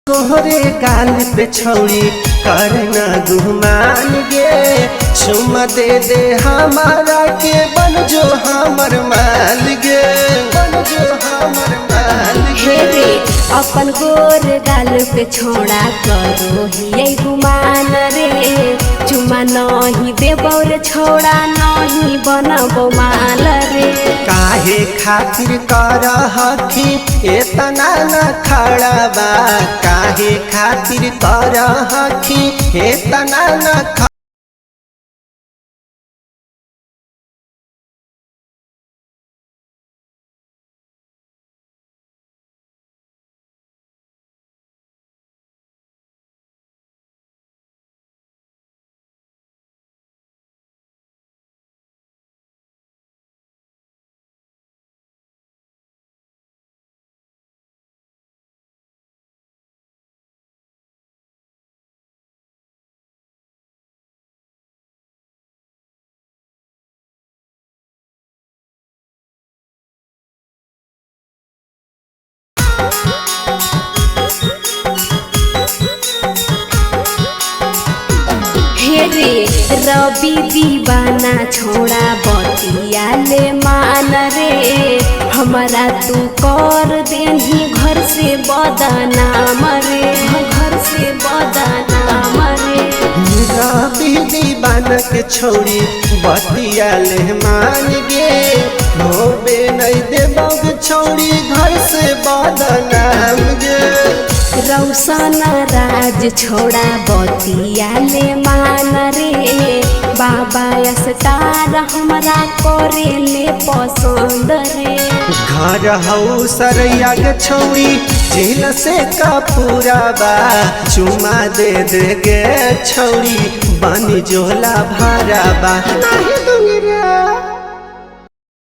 तोहरे गाल पे छौड़ी करना गुमान गे चुमा दे हमारा के बन जो हमर माल गे बन जो हमर माल गे। अपन गोर गाल पे छोड़ा करो ही गुमान रे चुमा नहीं देबो रे छोड़ा नहीं बनबो माल रे। काहे खातिर कर हखी एतना न खड़ा बा काहे खातिर कर हखी एतना न रवि दीवाना छोड़ा बतिया ले मान रे हमारा तू कर देही घर से बदनाम रे घर से बदनाम रे। रवि दीवाना के छोड़ी बतिया ले मान गे होबे नहीं देबो छोड़ी घर से बदनाम गे। रौशन राज छोड़ा बतिया ले मान रे बाबा स्टार हमरा करे ले पसंद रे। घर हऊ सरैया के छौड़ी जेल से का पूरा बा चुमा दे गे छौड़ी बनी जोला भरा बा नहीं